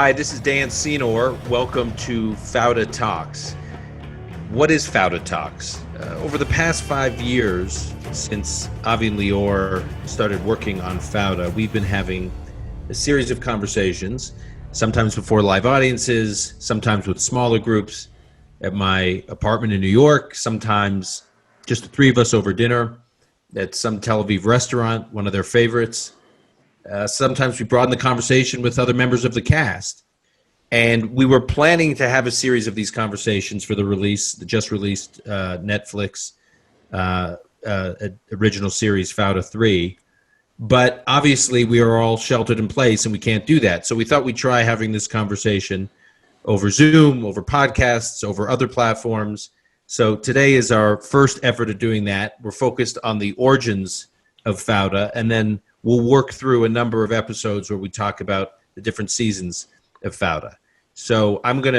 Hi, this is Dan Senor. Welcome to Fauda Talks. What is Fauda Talks? Over the past 5 years, since Avi and Lior started working on Fauda, we've been having a series of conversations, sometimes before live audiences, sometimes with smaller groups at my apartment in New York, sometimes just the three of us over dinner at some Tel Aviv restaurant, one of their favorites. Sometimes we broaden the conversation with other members of the cast. And we were planning to have a series of these conversations for the just released Netflix original series, Fauda 3. But obviously we are all sheltered in place and we can't do that. So we thought we'd try having this conversation over Zoom, over podcasts, over other platforms. So today is our first effort at doing that. We're focused on the origins of Fauda, and then we'll work through a number of episodes where we talk about the different seasons of Fauda. So I'm going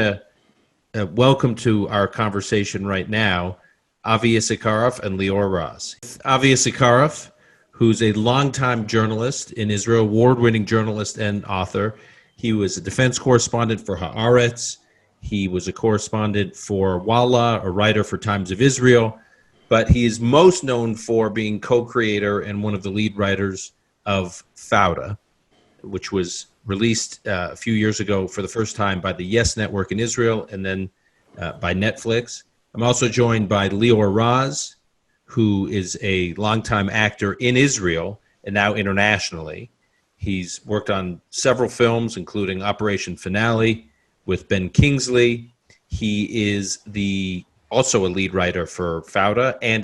to welcome to our conversation right now Avi Issacharoff and Lior Raz. Avi Issacharoff, who's a longtime journalist in Israel, award-winning journalist and author. He was a defense correspondent for Haaretz. He was a correspondent for Walla, a writer for Times of Israel. But he is most known for being co-creator and one of the lead writers of Fauda, which was released a few years ago for the first time by the Yes Network in Israel and then by Netflix. I'm also joined by Lior Raz, who is a longtime actor in Israel and now internationally. He's worked on several films, including Operation Finale with Ben Kingsley. He is also a lead writer for Fauda and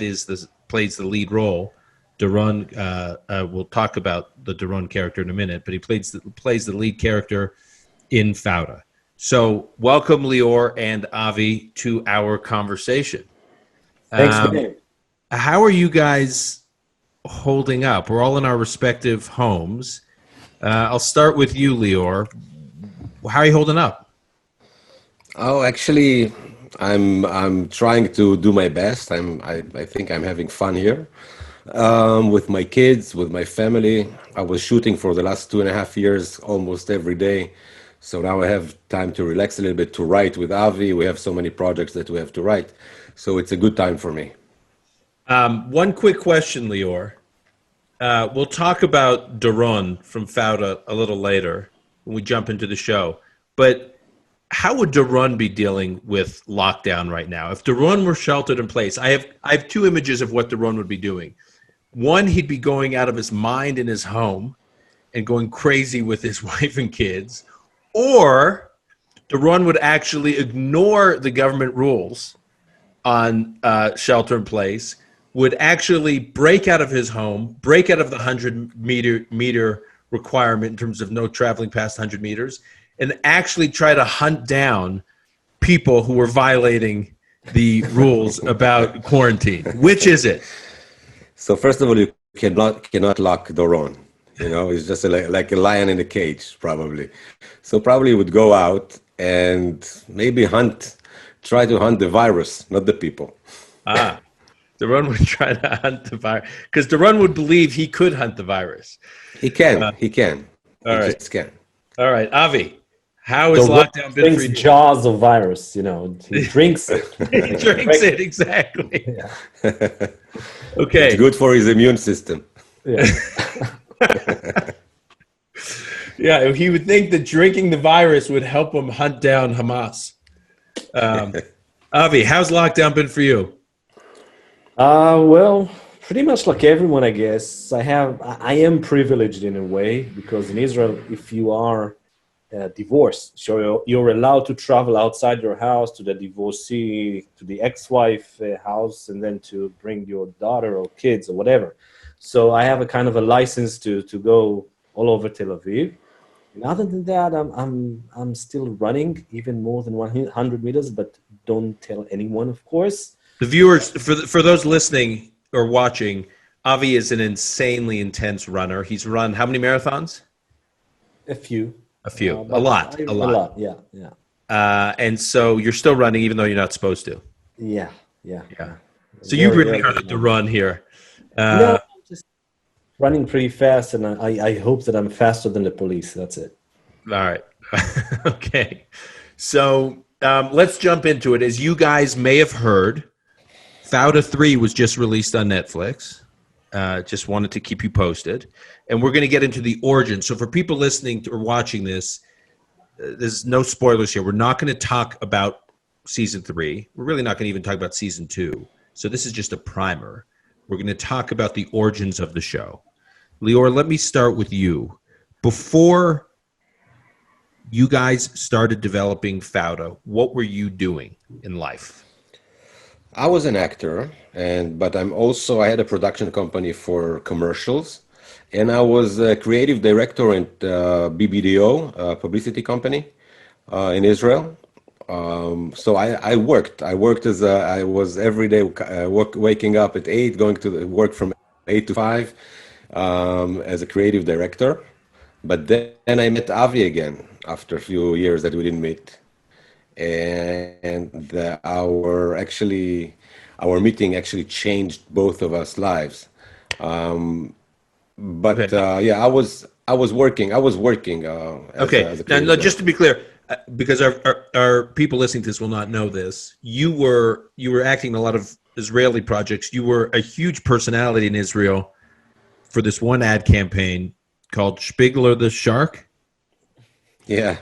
plays the lead role. Doron, we'll talk about the Doron character in a minute, but he plays the lead character in Fauda. So welcome, Lior and Avi, to our conversation. Thanks, man. How are you guys holding up? We're all in our respective homes. I'll start with you, Lior. How are you holding up? Oh, actually, I'm trying to do my best. I think I'm having fun here with my kids, with my family. I was shooting for the last 2.5 years, almost every day. So now I have time to relax a little bit, to write with Avi. We have so many projects that we have to write. So it's a good time for me. One quick question, Lior. We'll talk about Doron from Fauda a little later when we jump into the show. But how would Doron be dealing with lockdown right now? If Doron were sheltered in place, I have two images of what Doron would be doing. One, he'd be going out of his mind in his home and going crazy with his wife and kids. Or Doron would actually ignore the government rules on shelter in place, would actually break out of his home, break out of the 100-meter requirement in terms of no traveling past 100 meters, and actually try to hunt down people who were violating the rules about quarantine. Which is it? So first of all, you cannot lock Doron. You know, it's just like a lion in a cage, probably. So probably would go out and maybe try to hunt the virus, not the people. Doron would try to hunt the virus because Doron would believe he could hunt the virus. He can. All right. Just can. All right, Avi. How is lockdown been for you? Jaws of virus, you know. He drinks it. He drinks it, exactly. Yeah. Okay. It's good for his immune system. Yeah. Yeah, he would think that drinking the virus would help him hunt down Hamas. Avi, how's lockdown been for you? Well, pretty much like everyone, I guess. I am privileged in a way because in Israel, if you are divorced, so you're allowed to travel outside your house to the divorcee, to the ex-wife house, and then to bring your daughter or kids or whatever. So I have a kind of a license to go all over Tel Aviv. And other than that, I'm still running even more than 100 meters, but don't tell anyone, of course. The viewers, for those listening or watching, Avi is an insanely intense runner. He's run how many marathons? A few. A lot. A lot, yeah. And so you're still running even though you're not supposed to. Yeah. So you really heard the run here. No, just running pretty fast, and I hope that I'm faster than the police. That's it. All Okay. So let's jump into it. As you guys may have heard, Fauda 3 was just released on Netflix. Just wanted to keep you posted. And we're going to get into the origin. So for people listening or watching this, there's no spoilers here. We're not going to talk about season 3. We're really not going to even talk about season 2. So this is just a primer. We're going to talk about the origins of the show. Lior, let me start with you. Before you guys started developing Fauda, what were you doing in life? I was an actor, but I had a production company for commercials, and I was a creative director at BBDO, a publicity company in Israel. So I worked. I was every day waking up at 8, going to work from 8 to 5 as a creative director. But then I met Avi again after a few years that we didn't meet, and our meeting actually changed both of us lives. But Okay. yeah, I was working Okay. as a Now, creative just to director. be clear, because our people listening to this will not know this, you were acting in a lot of Israeli projects. You were a huge personality in Israel for this one ad campaign called Spiegler the Shark. Yeah,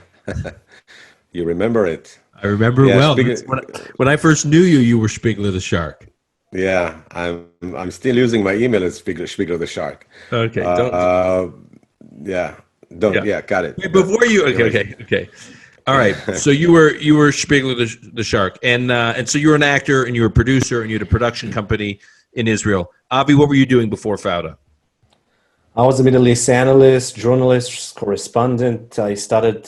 you remember it. I remember it Yeah, well. When I first knew you, you were Spiegler the Shark. yeah, I'm still using my email as Spiegel the Shark. Okay. Don't. Uh, yeah, don't. Yeah. Yeah, got it. Wait, before you. Okay. Anyways, Okay. All right. So you were Spiegler the Shark, and so you were an actor and you were a producer and you had a production company in Israel. Avi, what were you doing before Fauda? I was a Middle East analyst, journalist, correspondent. I started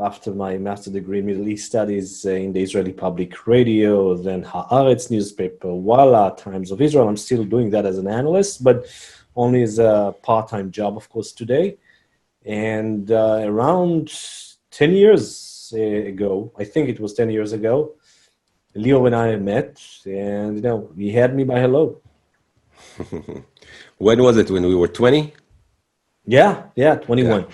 after my master's degree in Middle East studies in the Israeli Public Radio, then Haaretz newspaper, Walla, Times of Israel. I'm still doing that as an analyst, but only as a part-time job, of course, today. And around 10 years ago, I think it was 10 years ago, Leo and I met, and he had me by hello. when was it? When we were 20? Yeah, Yeah, 21.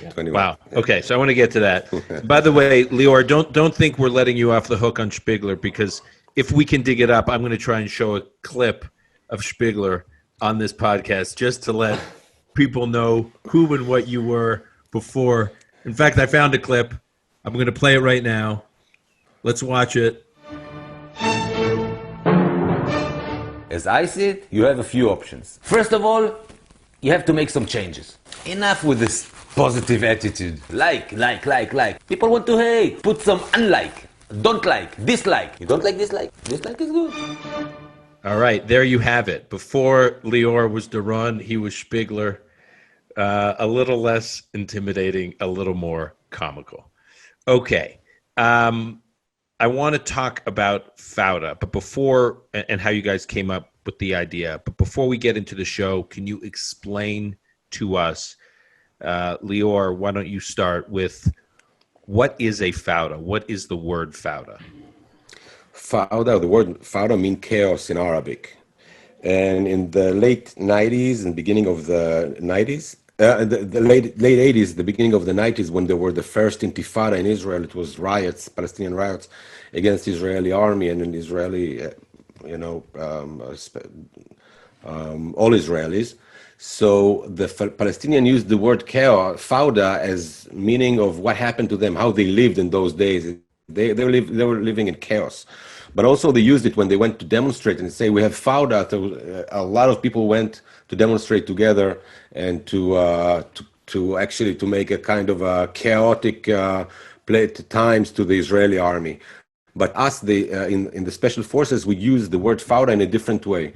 21. Wow. Okay, so I want to get to that. By the way, Lior, don't think we're letting you off the hook on Spiegler, because if we can dig it up, I'm going to try and show a clip of Spiegler on this podcast just to let people know who and what you were before. In fact, I found a clip. I'm going to play it right now. Let's watch it. As I see it, you have a few options. First of all, you have to make some changes. Enough with this positive attitude. Like. People want to hate. Put some unlike. Don't like. Dislike. You don't like dislike? Dislike is good. All right, there you have it. Before Lior was Duran, he was Spiegler. A little less intimidating, a little more comical. Okay. I want to talk about Fauda, but before, and how you guys came up with the idea, but before we get into the show, can you explain to us, Lior, why don't you start with what is a Fauda? What is the word Fauda? Fauda, the word Fauda means chaos in Arabic. And in the late 90s and beginning of the 90s, the late 80s, the beginning of the 90s, when there were the first intifada in Israel, it was riots, Palestinian riots against the Israeli army and an Israeli, all Israelis. So the Palestinian used the word chaos, Fauda, as meaning of what happened to them, how they lived in those days. They were living in chaos. But also they used it when they went to demonstrate and say, we have Fauda. So, a lot of people went to demonstrate together and to actually to make a kind of a chaotic times to the Israeli army. But us, in the special forces, we use the word Fauda in a different way.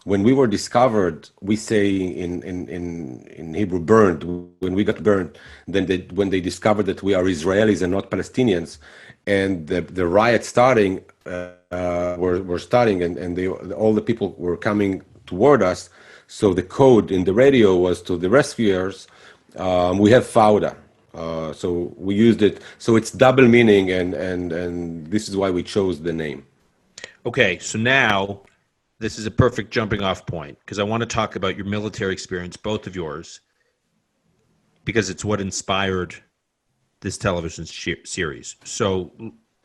When we were discovered, we say in Hebrew, burned. When we got burned, then when they discovered that we are Israelis and not Palestinians, and the riots starting were starting, and all the people were coming toward us. So the code in the radio was to the rescuers, we have Fauda. So we used it. So it's double meaning, and this is why we chose the name. Okay, so now this is a perfect jumping off point, because I want to talk about your military experience, both of yours, because it's what inspired this television series. So,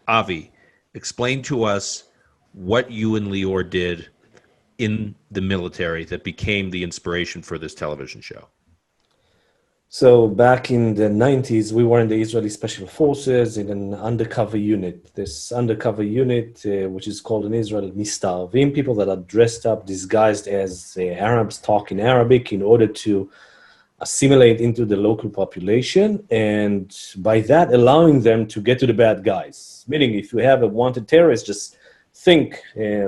Avi, explain to us what you and Lior did in the military that became the inspiration for this television show. So back in the 90s, we were in the Israeli Special Forces in an undercover unit. This undercover unit, which is called in Israel Mistarvim, people that are dressed up, disguised as Arabs, talking Arabic in order to assimilate into the local population, and by that allowing them to get to the bad guys. Meaning, if you have a wanted terrorist, just think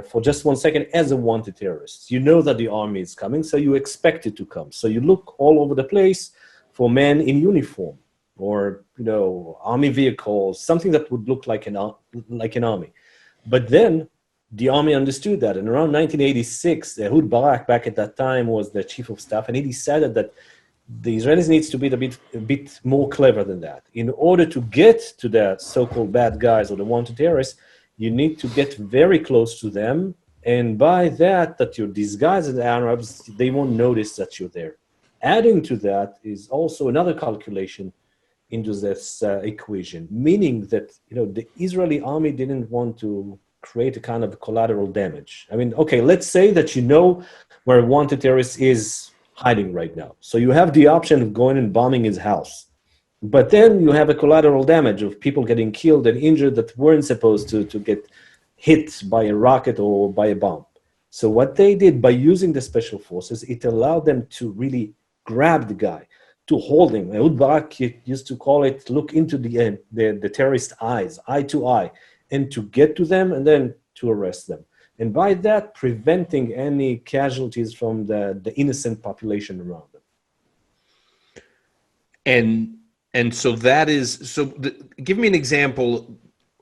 for just 1 second as a wanted terrorist. You know that the army is coming, so you expect it to come. So you look all over the place for men in uniform, or army vehicles, something that would look like an army. But then the army understood that, and around 1986, Ehud Barak, back at that time, was the chief of staff, and he decided that the Israelis needs to be a bit more clever than that. In order to get to the so-called bad guys or the wanted terrorists, you need to get very close to them, and by that you're disguised as Arabs, they won't notice that you're there. Adding to that is also another calculation into this equation, meaning that the Israeli army didn't want to create a kind of collateral damage. I mean, okay, let's say that where a wanted terrorist is hiding right now. So you have the option of going and bombing his house. But then you have a collateral damage of people getting killed and injured that weren't supposed to get hit by a rocket or by a bomb. So what they did by using the special forces, it allowed them to really grab the guy, to hold him. Ehud Barak used to call it, look into the terrorist eyes, eye to eye, and to get to them and then to arrest them. And by that, preventing any casualties from the innocent population around them. And so give me an example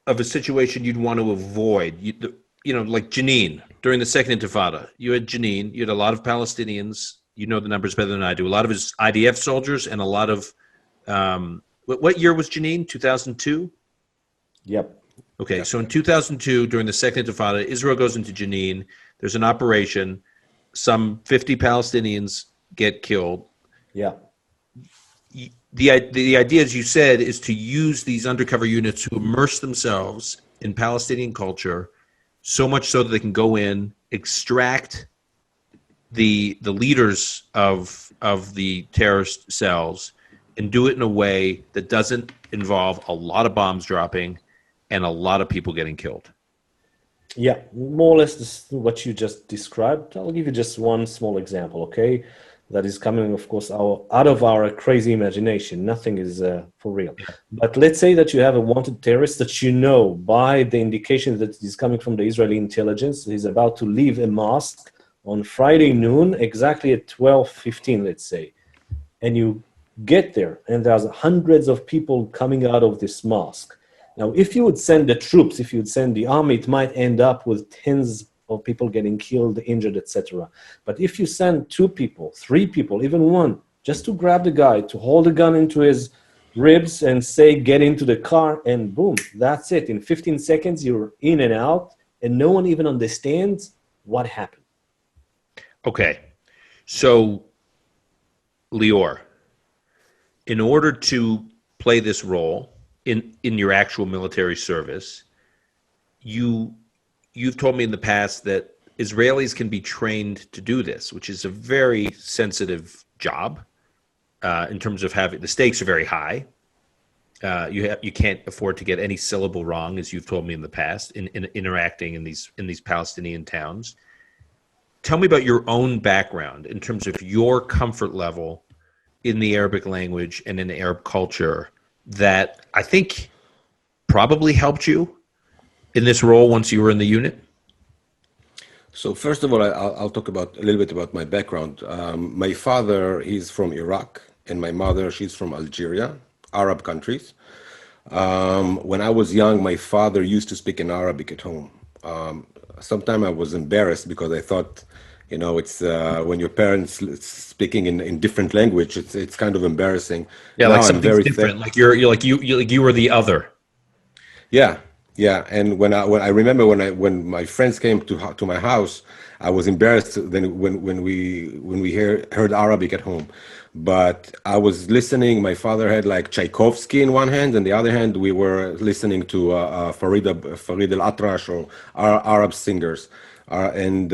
of a situation you'd want to avoid. Like Jenin, during the Second Intifada. You had Jenin, you had a lot of Palestinians. You know the numbers better than I do. A lot of his IDF soldiers and a lot of what year was Jenin? 2002? Yep. Okay, yep. So in 2002, during the Second Intifada, Israel goes into Jenin. There's an operation. Some 50 Palestinians get killed. Yeah. The idea, as you said, is to use these undercover units to immerse themselves in Palestinian culture, so much so that they can go in, extract the leaders of the terrorist cells, and do it in a way that doesn't involve a lot of bombs dropping and a lot of people getting killed. Yeah, more or less this is what you just described. I'll give you just one small example, okay? That is coming, of course, out of our crazy imagination. Nothing is for real. But let's say that you have a wanted terrorist that by the indication that is coming from the Israeli intelligence, he's about to leave a mosque on Friday noon, exactly at 12:15, let's say. And you get there, and there's hundreds of people coming out of this mosque. Now, if you would send the troops, if you would send the army, it might end up with tens of people getting killed, injured, etc. But if you send 2 people, 3 people, even 1, just to grab the guy, to hold a gun into his ribs and say, get into the car, and boom, that's it. In 15 seconds, you're in and out, and no one even understands what happened. Okay. So, Lior, in order to play this role in your actual military service, you've told me in the past that Israelis can be trained to do this, which is a very sensitive job in terms of the stakes are very high. You can't afford to get any syllable wrong, as you've told me in the past, in interacting in these Palestinian towns. Tell me about your own background in terms of your comfort level in the Arabic language and in the Arab culture that I think probably helped you in this role once you were in the unit. So first of all, I'll talk a little bit about my background. My father, he's from Iraq, and my mother, she's from Algeria, Arab countries. When I was young, my father used to speak in Arabic at home. Sometimes I was embarrassed because I thought, it's when your parents speaking in different language, it's kind of embarrassing. Yeah, now like something's different. Like you were the other. Yeah, Yeah, and when I remember when my friends came to my house, I was embarrassed then when we heard Arabic at home, but I was listening. My father had like Tchaikovsky in one hand, and the other hand we were listening to Farid al-Atrash or Arab singers. And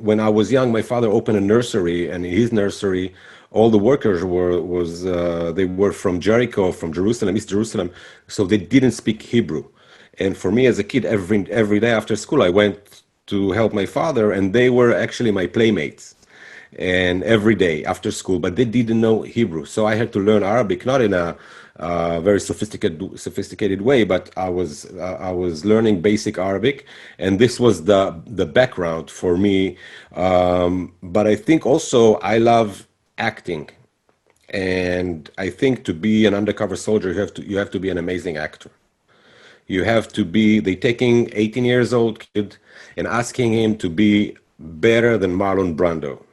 when I was young, my father opened a nursery, and in his nursery, all the workers they were from Jericho, from Jerusalem, East Jerusalem, so they didn't speak Hebrew. And for me as a kid, every day after school, I went to help my father, and they were actually my playmates. And every day after school, but they didn't know Hebrew, so I had to learn Arabic, not in a very sophisticated way, but I was learning basic Arabic, and this was the background for me. But I think also I love acting, and I think to be an undercover soldier, you have to be an amazing actor. You have to be, they taking 18 years old kid and asking him to be better than Marlon Brando.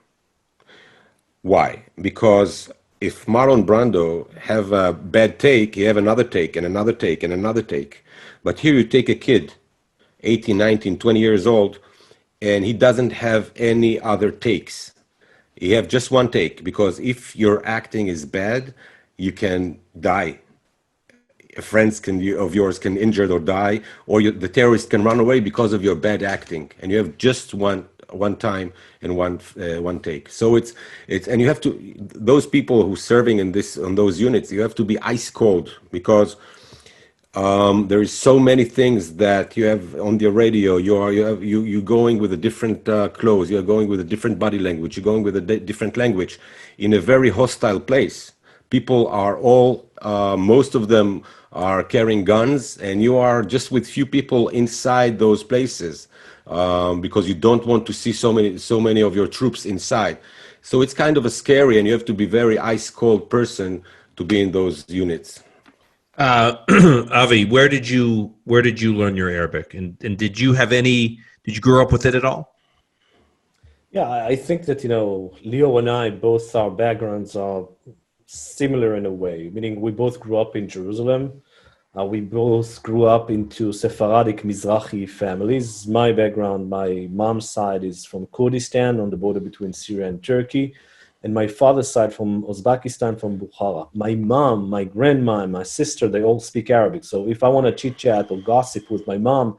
Why? Because if Marlon Brando have a bad take, he have another take and another take and another take. But here you take a kid, 18, 19, 20 years old, and he doesn't have any other takes. You have just one take, because if your acting is bad, you can die. Friends of yours can injured or die, or the terrorist can run away because of your bad acting, and you have just one time and one take. So it's and you have to, those people who serving on those units, you have to be ice cold, because there is so many things that you have on the radio. You going with a different clothes. You are going with a different body language. You're going with a different language in a very hostile place. People are all, most of them are carrying guns, and you are just with few people inside those places, because you don't want to see so many of your troops inside. So it's kind of a scary, and you have to be very ice cold person to be in those units. Avi, where did you learn your Arabic, and did you grow up with it at all? Yeah, I think that, Leo and I, both our backgrounds are similar in a way, meaning we both grew up in Jerusalem. We both grew up into Sephardic Mizrahi families. My background, my mom's side is from Kurdistan on the border between Syria and Turkey, and my father's side from Uzbekistan, from Bukhara. My mom, my grandma, and my sister, they all speak Arabic. So if I want to chit chat or gossip with my mom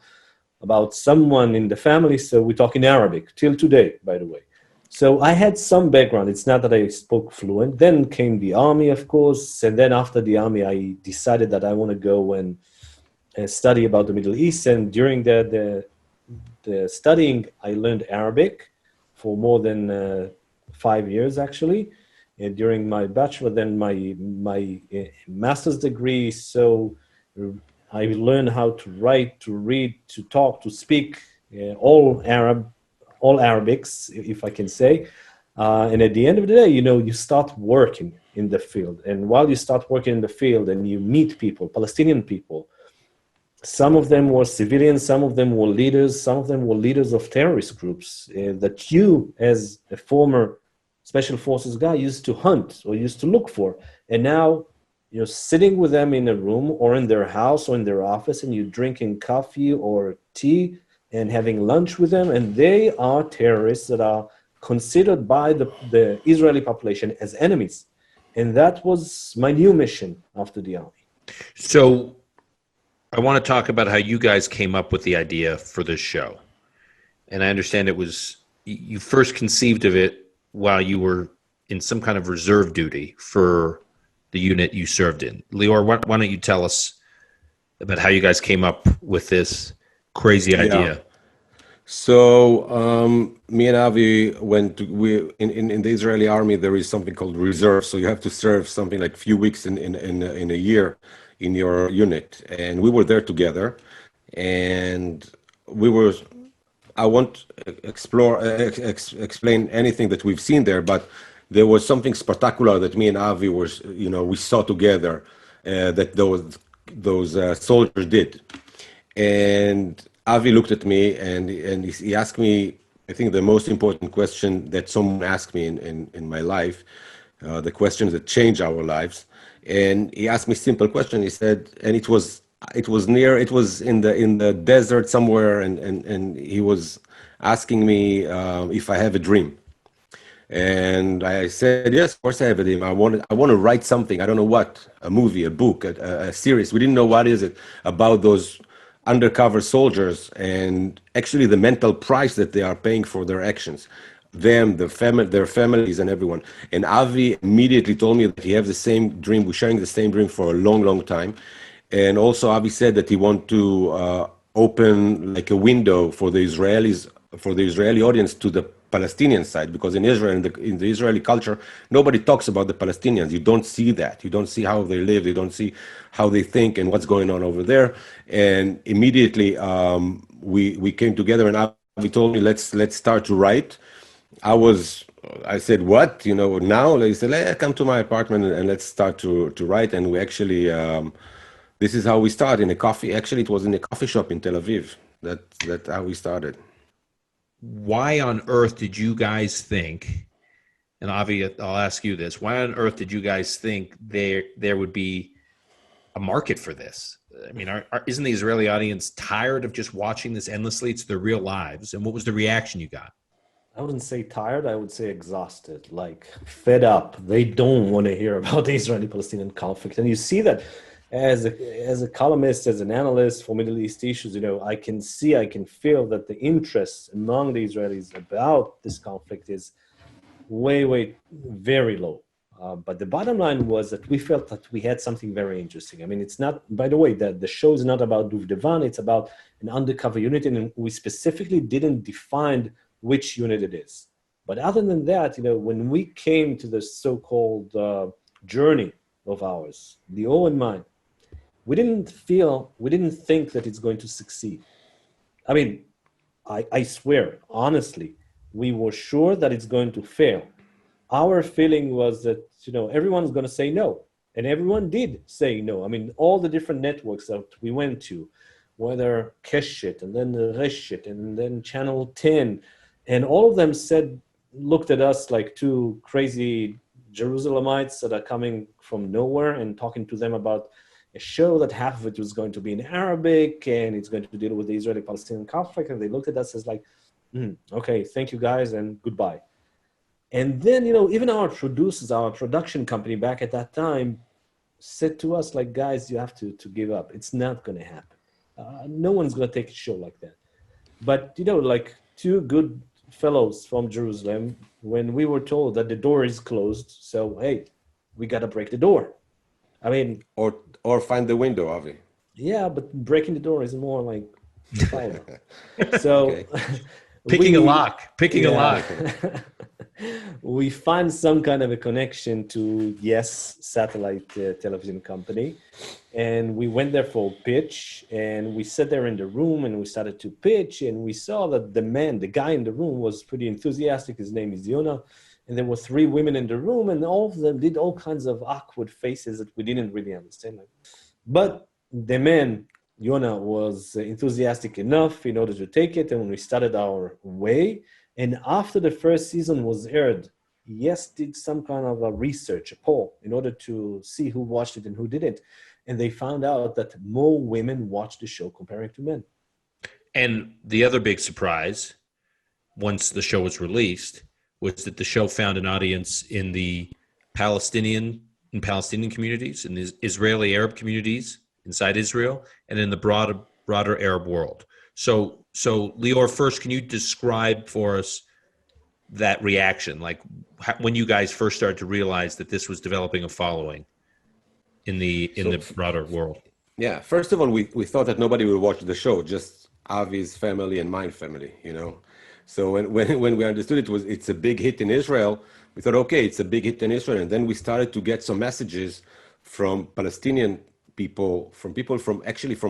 about someone in the family, so we talk in Arabic till today, by the way. So I had some background. It's not that I spoke fluent. Then came the army, of course. And then after the army, I decided that I want to go and study about the Middle East. And during the studying, I learned Arabic for more than 5 years, actually. And during my bachelor, then my master's degree. So I learned how to write, to read, to talk, to speak all Arabics, if I can say. And at the end of the day, you start working in the field. And while you start working in the field and you meet people, Palestinian people, some of them were civilians, some of them were leaders, some of them were leaders of terrorist groups that you, as a former special forces guy, used to hunt or used to look for. And now you're sitting with them in a room or in their house or in their office, and you're drinking coffee or tea and having lunch with them, and they are terrorists that are considered by the Israeli population as enemies. And that was my new mission after the army. So I want to talk about how you guys came up with the idea for this show. And I understand it was, you first conceived of it while you were in some kind of reserve duty for the unit you served in. Lior, why don't you tell us about how you guys came up with this crazy idea? Yeah. So me and Avi in the Israeli army. There is something called reserve. So you have to serve something like few weeks in a year in your unit, and we were there together, and we were. I won't explain anything that we've seen there, but there was something spectacular that me and Avi we saw together, that those soldiers did. And Avi looked at me and he asked me, I think, the most important question that someone asked me in my life, the questions that change our lives. And he asked me a simple question. He said, and it was it was near, it was in the desert somewhere, and he was asking me if I have a dream. And I said, yes, of course I have a dream. I want to write something. I don't know what, a movie, a book, a series. We didn't know what is it about those undercover soldiers and actually the mental price that they are paying for their actions. Them, their families, and everyone. And Avi immediately told me that he has the same dream. We're sharing the same dream for a long, long time. And also, Avi said that he want to open like a window for the Israelis, for the Israeli audience to the Palestinian side, because in Israel, in the Israeli culture, nobody talks about the Palestinians. You don't see that. You don't see how they live. You don't see how they think and what's going on over there. And immediately, we came together, and Avi told me, let's start to write. I said, what? You know, now? They said, come to my apartment and let's start to write. And we actually, this is how we started in a coffee. Actually, it was in a coffee shop in Tel Aviv. That's how we started. Why on earth did you guys think, and Avi, I'll ask you this, why on earth did you guys think there would be a market for this? I mean, isn't the Israeli audience tired of just watching this endlessly? It's their real lives. And what was the reaction you got? I wouldn't say tired, I would say exhausted, like fed up. They don't want to hear about the Israeli-Palestinian conflict. And you see that as a columnist, as an analyst for Middle East issues, you know, I can feel that the interest among the Israelis about this conflict is way, very low. But the bottom line was that we felt that we had something very interesting. I mean, it's not, by the way, the show is not about Duvdevan, it's about an undercover unit, and we specifically didn't define which unit it is. But other than that, you know, when we came to the so-called journey of ours, Lior and mine, we didn't think that it's going to succeed. I mean, I swear, honestly, we were sure that it's going to fail. Our feeling was that, you know, everyone's going to say no. And everyone did say no. I mean, all the different networks that we went to, whether Keshet and then Reshet and then Channel 10, and all of them looked at us like two crazy Jerusalemites that are coming from nowhere and talking to them about a show that half of it was going to be in Arabic and it's going to deal with the Israeli-Palestinian conflict. And they looked at us as like, okay, thank you guys and goodbye. And then, you know, even our producers, our production company back at that time said to us like, guys, you have to give up. It's not going to happen. No one's going to take a show like that. But, you know, like two good fellows from Jerusalem, when we were told that the door is closed, so, hey, we got to break the door. I mean... Or find the window, Avi. Yeah, but breaking the door is more like... So... Okay. Picking a lock. We find some kind of a connection to Yes satellite television company, and we went there for a pitch, and we sat there in the room and we started to pitch, and we saw that the guy in the room was pretty enthusiastic. His name is Yona, and there were three women in the room, and all of them did all kinds of awkward faces that we didn't really understand. But the man, Yona, was enthusiastic enough in order to take it, and when we started our way, and after the first season was aired, Yes did some kind of a research, a poll, in order to see who watched it and who didn't. And they found out that more women watched the show comparing to men. And the other big surprise, once the show was released, was that the show found an audience in the Palestinian communities, in the Israeli Arab communities inside Israel, and in the broader Arab world. So Lior, first, can you describe for us that reaction, like when you guys first started to realize that this was developing a following in the broader world? Yeah, first of all, we thought that nobody would watch the show, just Avi's family and my family, you know. So when we understood it's a big hit in Israel, we thought, okay, it's a big hit in Israel. And then we started to get some messages from Palestinian people, from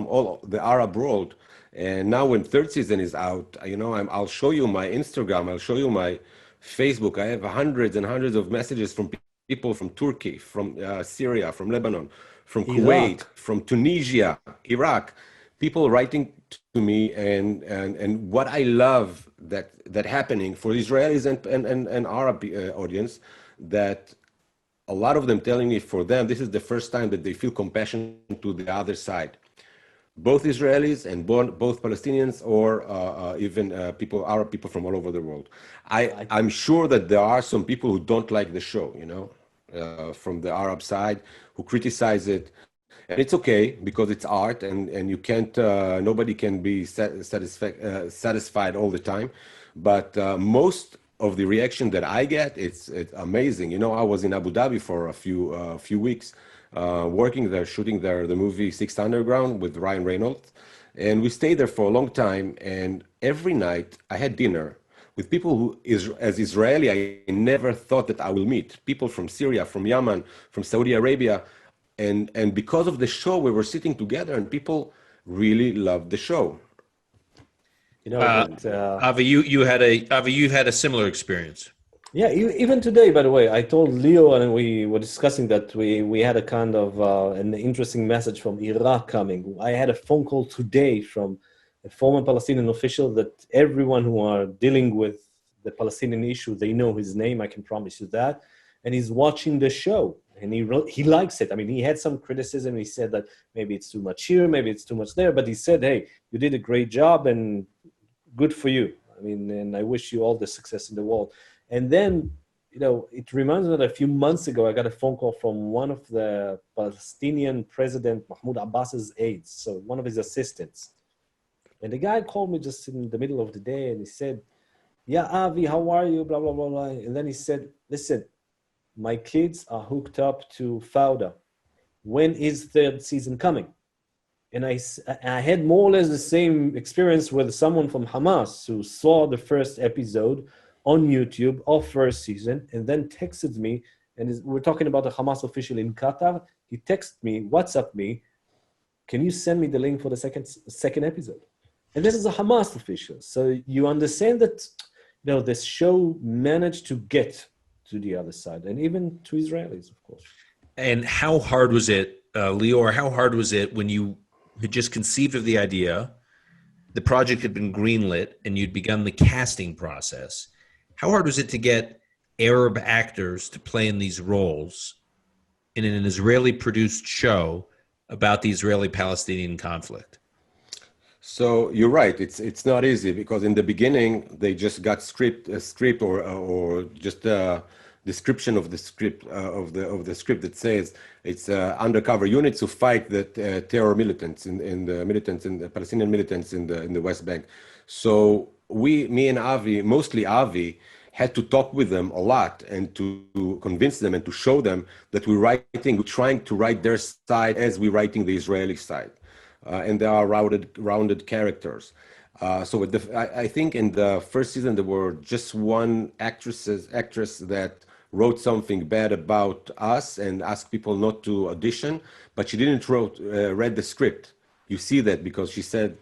all the Arab world. And now when third season is out, you know, I'll show you my Instagram, I'll show you my Facebook. I have hundreds and hundreds of messages from people from Turkey, from Syria, from Lebanon, from Kuwait, from Tunisia, Iraq, people writing to me, and what I love that happening for Israelis and Arab audience, that a lot of them telling me for them, this is the first time that they feel compassion to the other side. both Israelis and both Palestinians, or even Arab people from all over the world. I'm sure that there are some people who don't like the show, from the Arab side, who criticize it. And it's okay because it's art, and you can't, nobody can be satisfied all the time. But most of the reaction that I get, it's amazing. I was in Abu Dhabi for a few weeks, working there, shooting there the movie Six Underground with Ryan Reynolds, and we stayed there for a long time. And every night I had dinner with people who, as Israeli, I never thought that I will meet. People from Syria, from Yemen, from Saudi Arabia, and because of the show, we were sitting together, and people really loved the show. Avi, you had a similar experience. Yeah, even today, by the way, I told Leo, and we were discussing that we had a kind of an interesting message from Iraq coming. I had a phone call today from a former Palestinian official that everyone who are dealing with the Palestinian issue, they know his name, I can promise you that. And he's watching the show, and he likes it. I mean, he had some criticism. He said that maybe it's too much here, maybe it's too much there, but he said, hey, you did a great job, and good for you. I mean, and I wish you all the success in the world. And then, it reminds me that a few months ago, I got a phone call from one of the Palestinian President Mahmoud Abbas's aides, so one of his assistants. And the guy called me just in the middle of the day, and he said, yeah, Avi, how are you, blah, blah, blah, blah. And then he said, listen, my kids are hooked up to Fauda. When is third season coming? And I had more or less the same experience with someone from Hamas who saw the first episode on YouTube of first season, and then texted me, and we're talking about a Hamas official in Qatar. He texted me, WhatsApp me, can you send me the link for the second episode? And this is a Hamas official. So you understand that, this show managed to get to the other side, and even to Israelis, of course. And how hard was it, Lior, how hard was it when you had just conceived of the idea, the project had been greenlit, and you'd begun the casting process? How hard was it to get Arab actors to play in these roles in an Israeli-produced show about the Israeli-Palestinian conflict? So you're right. It's not easy, because in the beginning they just got a script or just a description of the script of the script that says it's undercover units who fight the terror militants in the Palestinian militants in the West Bank. So me and Avi, mostly Avi, had to talk with them a lot and to convince them and to show them that we're trying to write their side as we're writing the Israeli side. And they are rounded characters. So I think in the first season there were just one actress that wrote something bad about us and asked people not to audition, but she didn't read the script. You see that because she said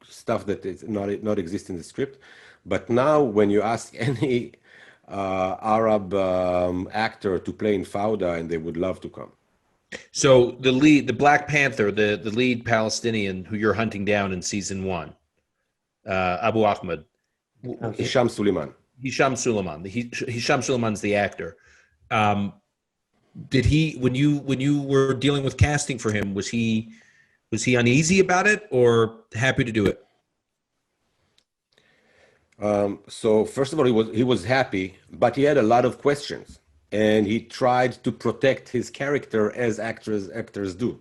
stuff that is not exist in the script. But now when you ask any Arab actor to play in Fauda, and they would love to come. So the Black Panther, the lead Palestinian who you're hunting down in season 1, Abu Ahmed. Hisham Suleiman. Hisham Suleiman's the actor. Did he, when you were dealing with casting for him, was he uneasy about it or happy to do it? So first of all, he was happy, but he had a lot of questions, and he tried to protect his character as actors do.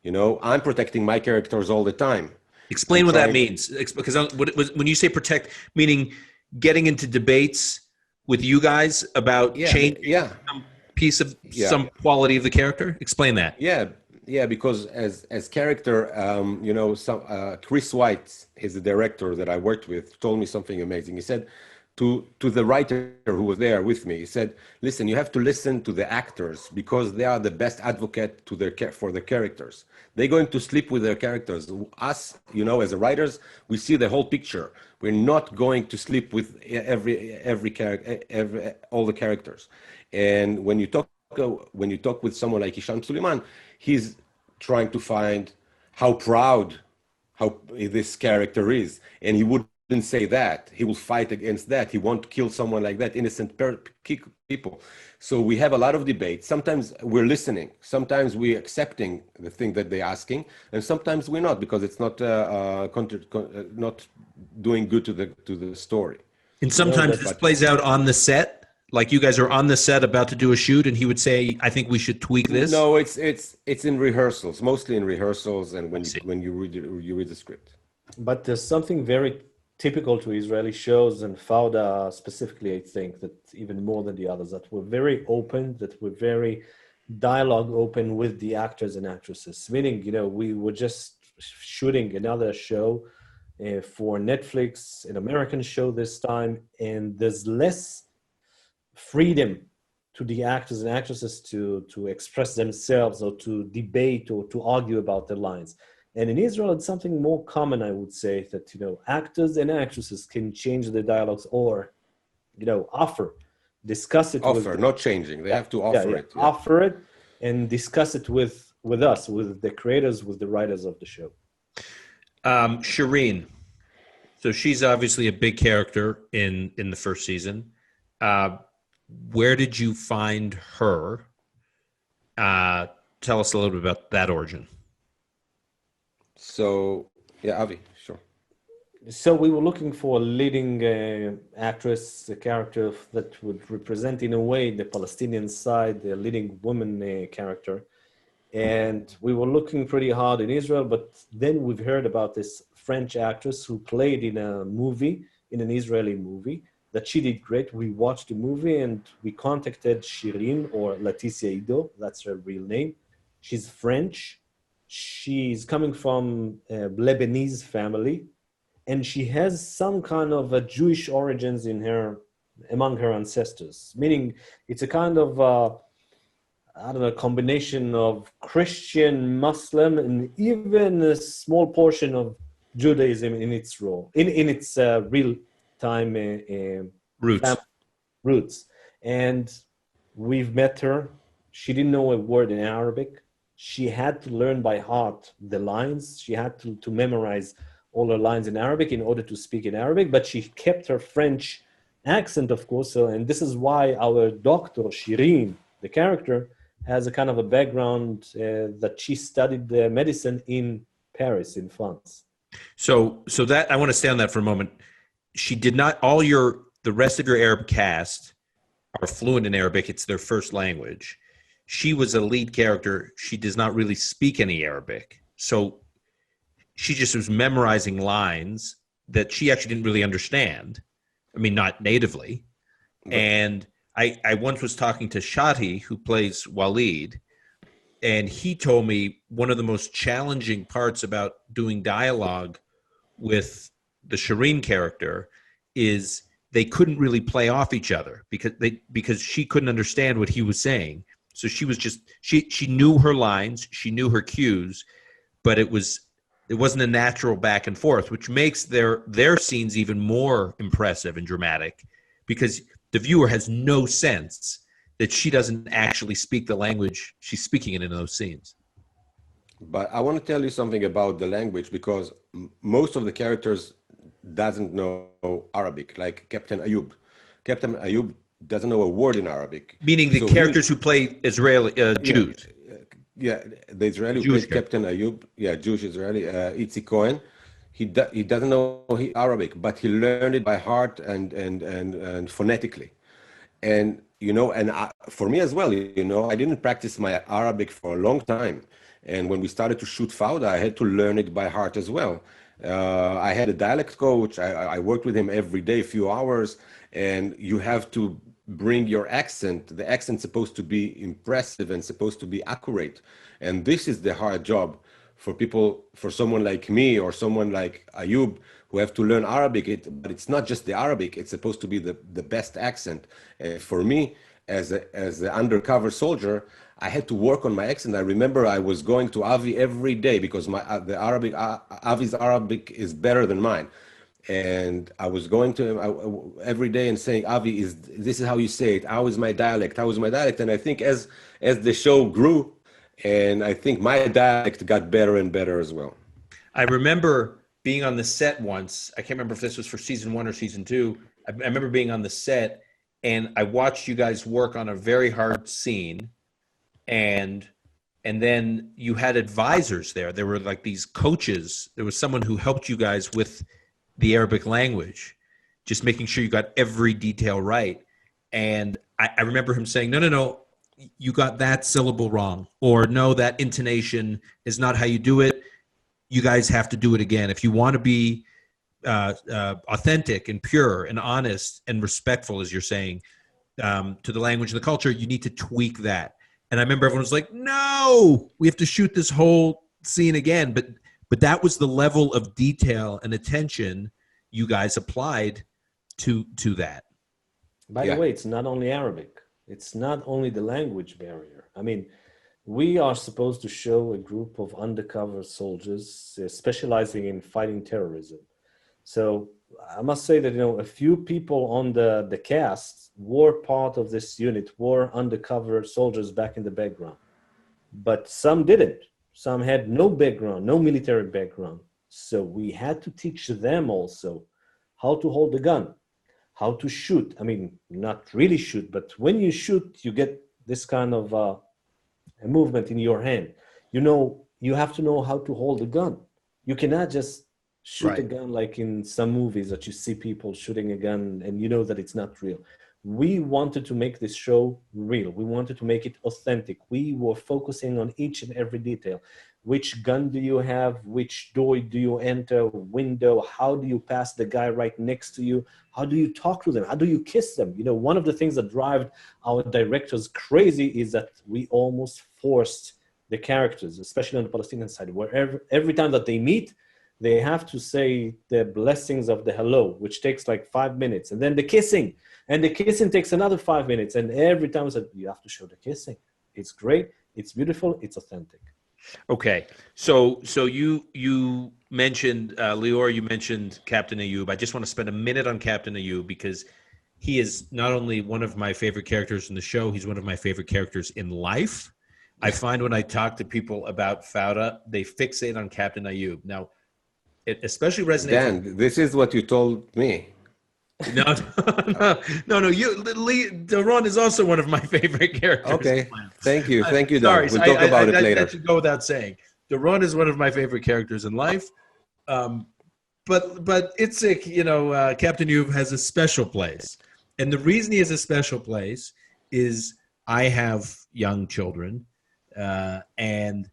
I'm protecting my characters all the time. Explain what that means, because when you say protect, meaning getting into debates with you guys about changing some piece of some quality of the character. Explain that. Yeah, because as character, Chris White, is the director that I worked with, told me something amazing. He said to the writer who was there with me, he said, listen, you have to listen to the actors because they are the best advocate for the characters. They're going to sleep with their characters. Us, as writers, we see the whole picture. We're not going to sleep with all the characters. And when you talk with someone like Hisham Suleiman, he's trying to find how proud this character is, and he wouldn't say that. He will fight against that. He won't kill someone like that, innocent people. So we have a lot of debate. Sometimes we're listening. Sometimes we're accepting the thing that they're asking, and sometimes we're not because it's not not doing good to the story. And sometimes this plays out on the set. Like you guys are on the set about to do a shoot, and he would say, "I think we should tweak this." No, it's in rehearsals, mostly in rehearsals, and when you read the script. But there's something very typical to Israeli shows, and Fauda specifically, I think, that even more than the others, that we're very open, that we're very dialogue open with the actors and actresses. Meaning, we were just shooting another show for Netflix, an American show this time, and there's less freedom to the actors and actresses to express themselves or to debate or to argue about their lines. And in Israel, it's something more common, I would say, that, actors and actresses can change their dialogues or, discuss it. Not changing. They have to offer it. Yeah. Offer it and discuss it with us, with the creators, with the writers of the show. Shireen. So she's obviously a big character in the first season. Where did you find her? Tell us a little bit about that origin. So, Avi, sure. So we were looking for a leading actress, a character that would represent in a way the Palestinian side, the leading woman character. And we were looking pretty hard in Israel, but then we've heard about this French actress who played in a movie, in an Israeli movie, that she did great. We watched the movie and we contacted Shireen, or Leticia Ido, that's her real name. She's French. She's coming from a Lebanese family, and she has some kind of a Jewish origins among her ancestors, meaning it's a kind of, combination of Christian, Muslim, and even a small portion of Judaism in its role, in its real-time roots. And we've met her. She didn't know a word in Arabic. She had to learn by heart the lines. She had to memorize all her lines in Arabic in order to speak in Arabic, but she kept her French accent, of course. So, and this is why our doctor, Shireen, the character, has a kind of a background that she studied medicine in Paris, in France. So that, I want to stay on that for a moment. She did not, the rest of your Arab cast are fluent in Arabic. It's their first language. She was a lead character. She does not really speak any Arabic. So she just was memorizing lines that she actually didn't really understand. I mean, not natively. And I once was talking to Shati, who plays Walid, and he told me one of the most challenging parts about doing dialogue with the Shireen character is they couldn't really play off each other because she couldn't understand what he was saying. So she was just she knew her lines, she knew her cues, but it wasn't a natural back and forth, which makes their scenes even more impressive and dramatic because the viewer has no sense that she doesn't actually speak the language she's speaking in those scenes. But I want to tell you something about the language because most of the characters doesn't know Arabic, like Captain Ayub. Captain Ayub doesn't know a word in Arabic. Meaning the characters who play Israeli Jews. Yeah, the Israeli who plays Captain Ayub, Jewish Israeli, Itzi Cohen. He doesn't know Arabic, but he learned it by heart and phonetically. And for me as well, I didn't practice my Arabic for a long time. And when we started to shoot Fauda, I had to learn it by heart as well. I had a dialect coach. I worked with him every day, a few hours, and you have to bring your accent. The accent's supposed to be impressive and supposed to be accurate. And this is the hard job for people, for someone like me or someone like Ayub, who have to learn Arabic. But it's not just the Arabic, it's supposed to be the best accent. For me, as an undercover soldier, I had to work on my accent. I remember I was going to Avi every day because Avi's Arabic is better than mine. And I was going to him every day and saying, Avi, this is how you say it. How is my dialect? How is my dialect? And I think as the show grew, and I think my dialect got better and better as well. I remember being on the set once. I can't remember if this was for season 1 or season 2. I remember being on the set and I watched you guys work on a very hard scene, and then you had advisors there. There were like these coaches. There was someone who helped you guys with the Arabic language, just making sure you got every detail right. And I remember him saying, no, you got that syllable wrong, or no, that intonation is not how you do it. You guys have to do it again. If you want to be authentic and pure and honest and respectful, as you're saying, to the language and the culture, you need to tweak that. And I remember everyone was like, no, we have to shoot this whole scene again. But that was the level of detail and attention you guys applied to that. By the way, it's not only Arabic. It's not only the language barrier. I mean, we are supposed to show a group of undercover soldiers specializing in fighting terrorism. So I must say that, a few people on the cast were part of this unit, were undercover soldiers back in the background. But some didn't. Some had no background, no military background. So we had to teach them also how to hold the gun, how to shoot. I mean, not really shoot, but when you shoot, you get this kind of a movement in your hand. You have to know how to hold a gun. You cannot just shoot a gun like in some movies that you see people shooting a gun and you know that it's not real. We wanted to make this show real. We wanted to make it authentic. We were focusing on each and every detail. Which gun do you have? Which door do you enter? Window? How do you pass the guy right next to you? How do you talk to them? How do you kiss them? One of the things that drive our directors crazy is that we almost forced the characters, especially on the Palestinian side, where every time that they meet, they have to say the blessings of the hello, which takes like 5 minutes. And then the kissing. And the kissing takes another 5 minutes. And every time it's like, you have to show the kissing. It's great. It's beautiful. It's authentic. Okay. So you mentioned, Lior, you mentioned Captain Ayub. I just want to spend a minute on Captain Ayub because he is not only one of my favorite characters in the show, he's one of my favorite characters in life. I find when I talk to people about Fauda, they fixate on Captain Ayub. Now, it especially resonates. Dan, this is what you told me. No. Doron is also one of my favorite characters. Okay, thank you, Dan. Sorry, we'll talk about it later. That should go without saying. Doron is one of my favorite characters in life. But Itzik, Captain Ayub has a special place, and the reason he has a special place is I have young children, and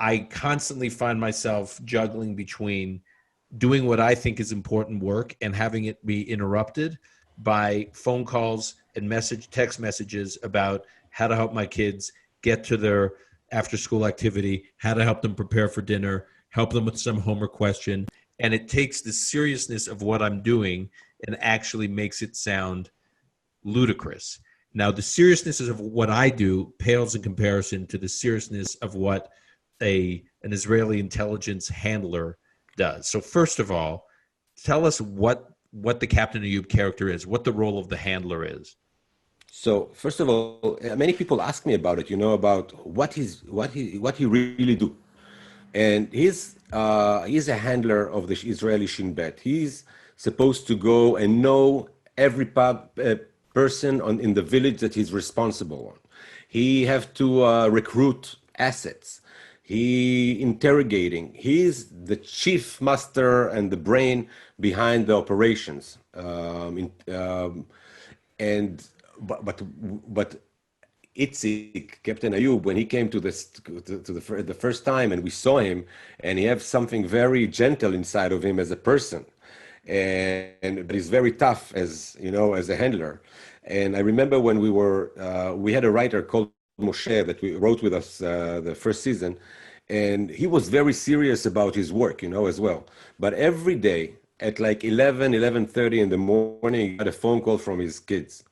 I constantly find myself juggling between doing what I think is important work and having it be interrupted by phone calls and text messages about how to help my kids get to their after-school activity, how to help them prepare for dinner, help them with some homework question. And it takes the seriousness of what I'm doing and actually makes it sound ludicrous. Now, the seriousness of what I do pales in comparison to the seriousness of what an Israeli intelligence handler does. So first of all, tell us what the Captain Ayub character is, what the role of the handler is. So first of all, many people ask me about it, about what he really do. And he's a handler of the Israeli Shin Bet. He's supposed to go and know every person in the village that he's responsible on. He have to recruit assets. He interrogating. He's the chief master and the brain behind the operations. But Itzik, Captain Ayub, when he came to the first time and we saw him, and he has something very gentle inside of him as a person, but he's very tough as a handler. And I remember when we had a writer called Moshe that we wrote with us the first season, and he was very serious about his work, as well. But every day at like 11:30 in the morning, he got a phone call from his kids.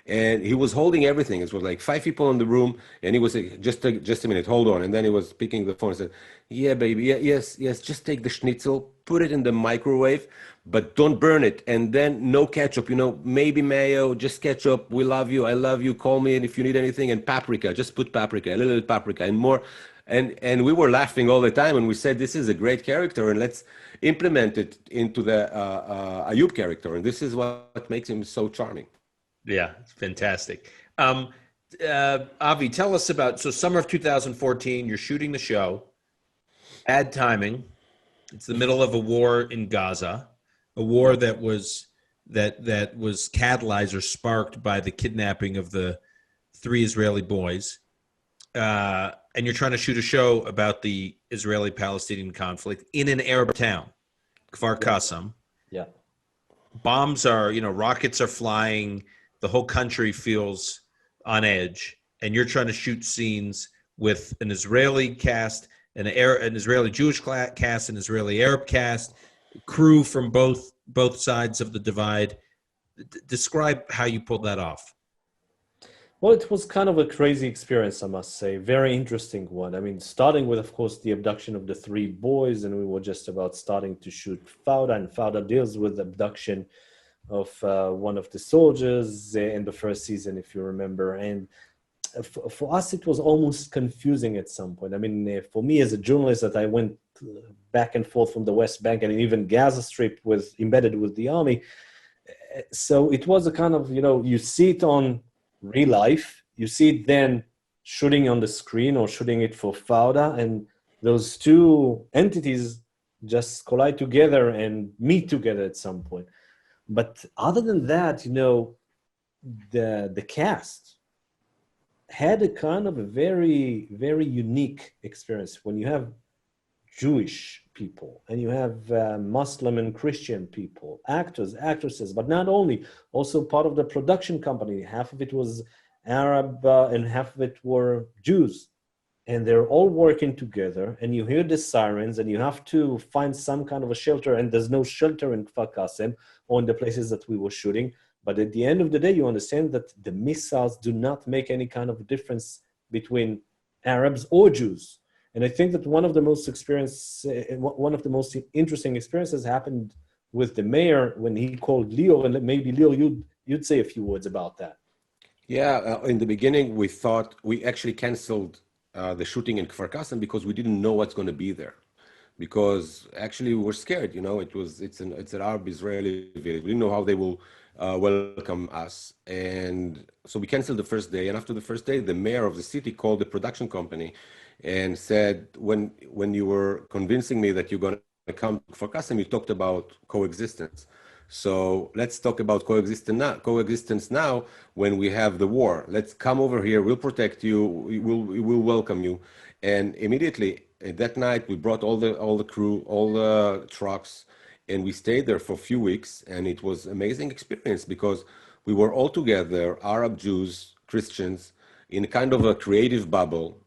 And he was holding everything. It was like 5 people in the room, and he was like, just a minute, hold on. And then he was picking the phone and said, yeah, baby, yes, just take the schnitzel, put it in the microwave, but don't burn it. And then no ketchup, maybe mayo, just ketchup. We love you, I love you, call me if you need anything. And paprika, just put paprika, a little paprika and more. And we were laughing all the time, and we said, this is a great character, and let's implement it into the Ayub character. And this is what makes him so charming. Yeah, it's fantastic. Avi, tell us about, so summer of 2014, you're shooting the show. Bad timing. It's the middle of a war in Gaza, a war that was catalyzed or sparked by the kidnapping of the 3 Israeli boys. And you're trying to shoot a show about the Israeli-Palestinian conflict in an Arab town, Kfar Qassam. Yeah. Bombs are, rockets are flying. The whole country feels on edge, and you're trying to shoot scenes with an Israeli cast, an Israeli Jewish cast, an Israeli Arab cast, crew from both sides of the divide. Describe how you pulled that off. Well, it was kind of a crazy experience, I must say. Very interesting one. I mean, starting with, of course, the abduction of the 3 boys, and we were just about starting to shoot Fauda, and Fauda deals with the abduction of one of the soldiers in the first season, if you remember. And for us, it was almost confusing at some point. I mean, for me as a journalist, that I went back and forth from the West Bank and even Gaza Strip was embedded with the army. So it was a kind of, you see it on real life, you see it then shooting on the screen or shooting it for Fauda, and those 2 entities just collide together and meet together at some point. But other than that, the cast had a kind of a very, very unique experience. When you have Jewish people and you have Muslim and Christian people, actors, actresses, but not only, also part of the production company. Half of it was Arab and half of it were Jews. And they're all working together, and you hear the sirens, and you have to find some kind of a shelter, and there's no shelter in Kfar Qassam or in the places that we were shooting. But at the end of the day, you understand that the missiles do not make any kind of difference between Arabs or Jews. And I think that one of the most interesting experiences happened with the mayor when he called Lior, and maybe Lior, you'd say a few words about that. Yeah, in the beginning, we thought we actually canceled the shooting in Kfar Qassam because we didn't know what's going to be there. Because actually we were scared, it's an Arab-Israeli village. We didn't know how they will welcome us. And so we canceled the first day. And after the first day, the mayor of the city called the production company and said, when you were convincing me that you're going to come to Kfar Qassam, you talked about coexistence. So let's talk about coexistence now when we have the war. Let's come over here. We'll protect you. We will welcome you. And immediately that night, we brought all the crew, all the trucks, and we stayed there for a few weeks. And it was an amazing experience because we were all together, Arab, Jews, Christians, in kind of a creative bubble,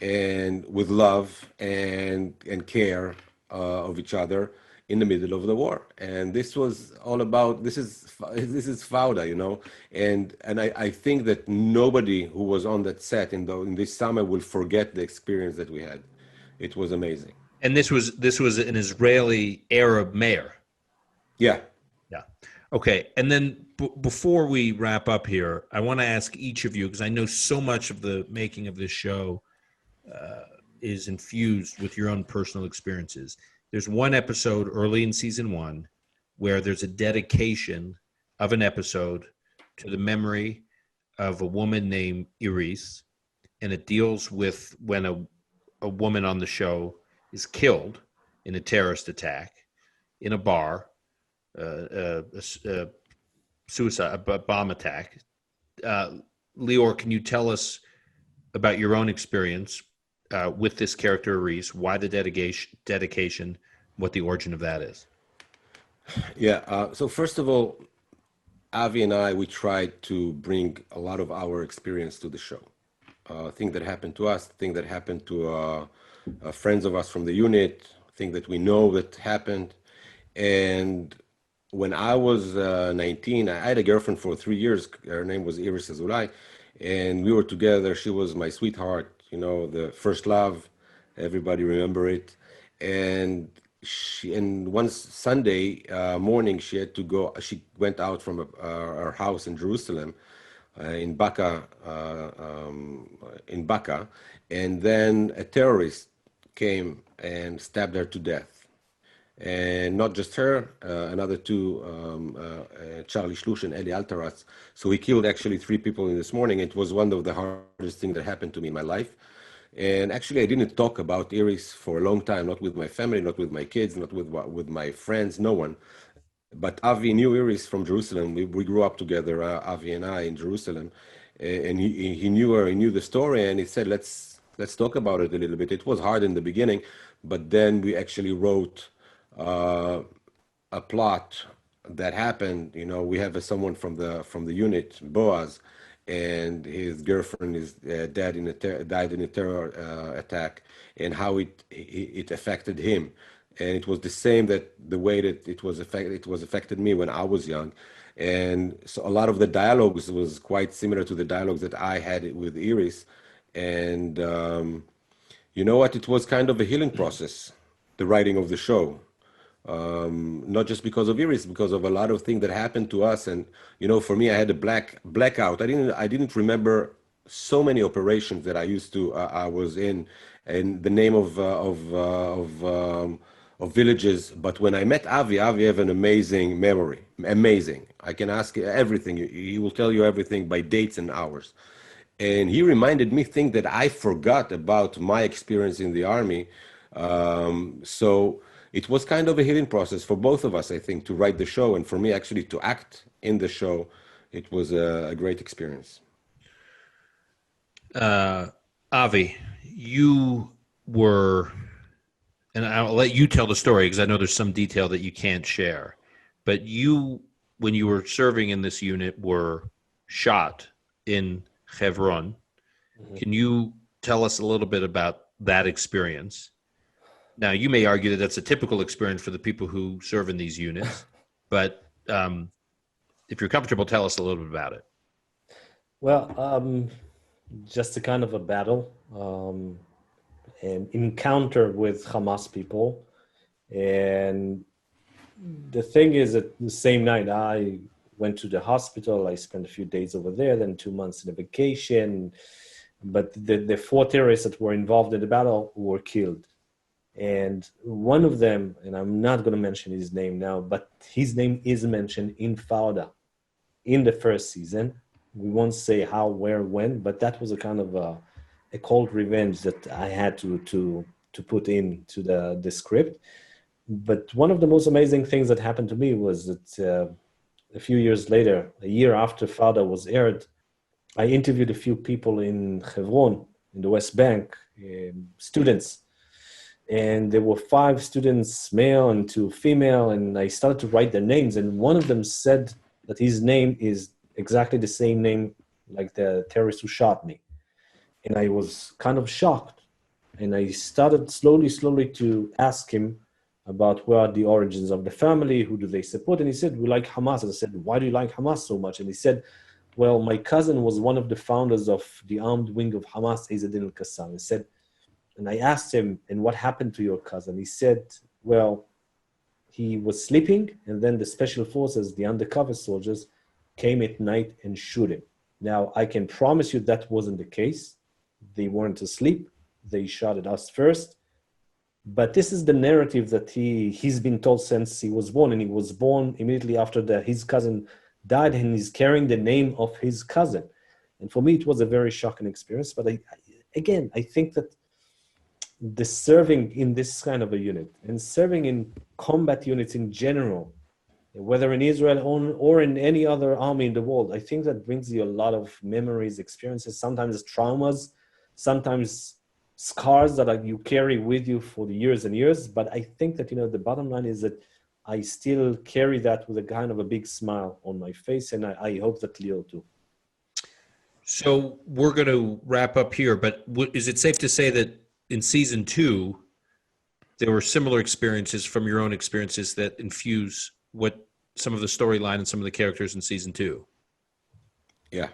and with love and care of each other in the middle of the war. And this was all about, this is Fauda, and I think that nobody who was on that set in this summer will forget the experience that we had. It was amazing. And this was an Israeli Arab mayor. Yeah. Okay. And then before we wrap up here, I want to ask each of you, because I know so much of the making of this show is infused with your own personal experiences. There's one episode early in season 1 where there's a dedication of an episode to the memory of a woman named Iris, and it deals with when a woman on the show is killed in a terrorist attack in a bar, a suicide, a bomb attack. Lior, can you tell us about your own experience with this character, Iris, why the dedication, what the origin of that is? Yeah. So first of all, Avi and I, we tried to bring a lot of our experience to the show. Thing that happened to us, thing that happened to friends of us from the unit, thing that we know that happened. And when I was 19, I had a girlfriend for 3 years. Her name was Iris Azulay, and we were together. She was my sweetheart, the first love. Everybody remember it. And one Sunday morning, she had to go. She went out from our house in Jerusalem, in Baka, and then a terrorist came and stabbed her to death. and not just her, another two, Charlie Schlush and Eli Altaras. So he killed actually three people in this morning. It was one of the hardest things that happened to me in my life. And actually, I didn't talk about Iris for a long time, not with my family, not with my kids, not with my friends, no one. But Avi knew Iris from Jerusalem. We grew up together, Avi and I, in Jerusalem, and he knew her. He knew the story, and he said, "Let's talk about it a little bit." It was hard in the beginning, but then we actually wrote a plot that happened. You know, we have someone from the unit, Boaz, and his girlfriend is died in a terror attack, and how it affected him, and it was the same that the way that it was affected me when I was young, and so a lot of the dialogues was quite similar to the dialogues that I had with Iris, and you know what? It was kind of a healing process, the writing of the show. Not just because of Iris, because of a lot of things that happened to us. And you know, for me, I had a blackout. I didn't remember so many operations that I was in, and the name of villages. But when I met Avi have an amazing memory. Amazing. I can ask everything. He will tell you everything by dates and hours. And he reminded me things that I forgot about my experience in the army. So it was kind of a healing process for both of us, I think, to write the show, and for me actually to act in the show. It was a great experience. Avi, you were, and I'll let you tell the story because I know there's some detail that you can't share, but you, when you were serving in this unit, were shot in Hebron. Mm-hmm. Can you tell us a little bit about that experience? Now, you may argue that that's a typical experience for the people who serve in these units, but if you're comfortable, tell us a little bit about it. Well, just a kind of a battle, an encounter with Hamas people. And the thing is that the same night I went to the hospital, I spent a few days over there, then 2 months in a vacation. But the four terrorists that were involved in the battle were killed. And one of them, and I'm not going to mention his name now, but his name is mentioned in Fauda in the first season. We won't say how, where, when, but that was a kind of a cold revenge that I had to put into the script. But one of the most amazing things that happened to me was that a few years later, a year after Fauda was aired, I interviewed a few people in Hebron, in the West Bank, students. And there were 5 students, male and 2 female, and I started to write their names. And one of them said that his name is exactly the same name like the terrorist who shot me. And I was kind of shocked. And I started slowly to ask him about where are the origins of the family, who do they support? And he said, we like Hamas. And I said, why do you like Hamas so much? And he said, well, my cousin was one of the founders of the armed wing of Hamas, Izzeddin al-Qassam. He said, and I asked him, and what happened to your cousin? He said, well, he was sleeping, and then the special forces, the undercover soldiers, came at night and shoot him. Now, I can promise you that wasn't the case. They weren't asleep. They shot at us first. But this is the narrative that he's been told since he was born, and he was born immediately after his cousin died, and he's carrying the name of his cousin. And for me, it was a very shocking experience. But I think that the serving in this kind of a unit and serving in combat units in general, whether in Israel or in any other army in the world, I think that brings you a lot of memories, experiences, sometimes traumas, sometimes scars that you carry with you for the years and years. But I think that, the bottom line is that I still carry that with a kind of a big smile on my face. And I hope that Lior too. So we're going to wrap up here, but is it safe to say that in season 2, there were similar experiences from your own experiences that infuse what some of the storyline and some of the characters in season 2? Yeah.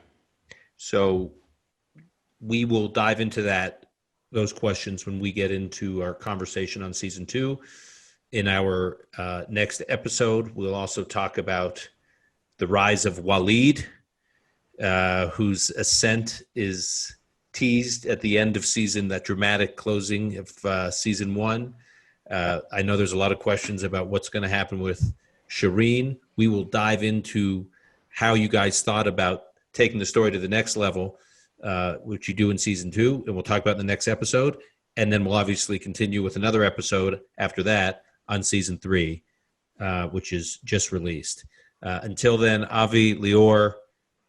So we will dive into those questions when we get into our conversation on season 2. In our next episode, we'll also talk about the rise of Walid, whose ascent is teased at the end of that dramatic closing of season 1. I know there's a lot of questions about what's going to happen with Shireen. We will dive into how you guys thought about taking the story to the next level, which you do in season 2, and we'll talk about in the next episode. And then we'll obviously continue with another episode after that on season 3, which is just released. Until then, Avi, Lior,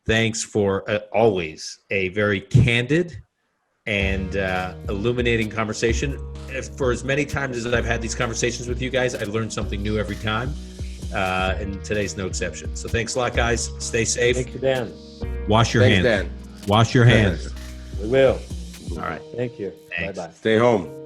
thanks for always a very candid and illuminating conversation. For as many times as I've had these conversations with you guys, I learned something new every time, and today's no exception. So thanks a lot, guys. Stay safe. Thank you, Dan. Wash your Thanks, hands. Dan. Wash your hands. We will. All right. Thank you. Thanks. Bye-bye. Stay home.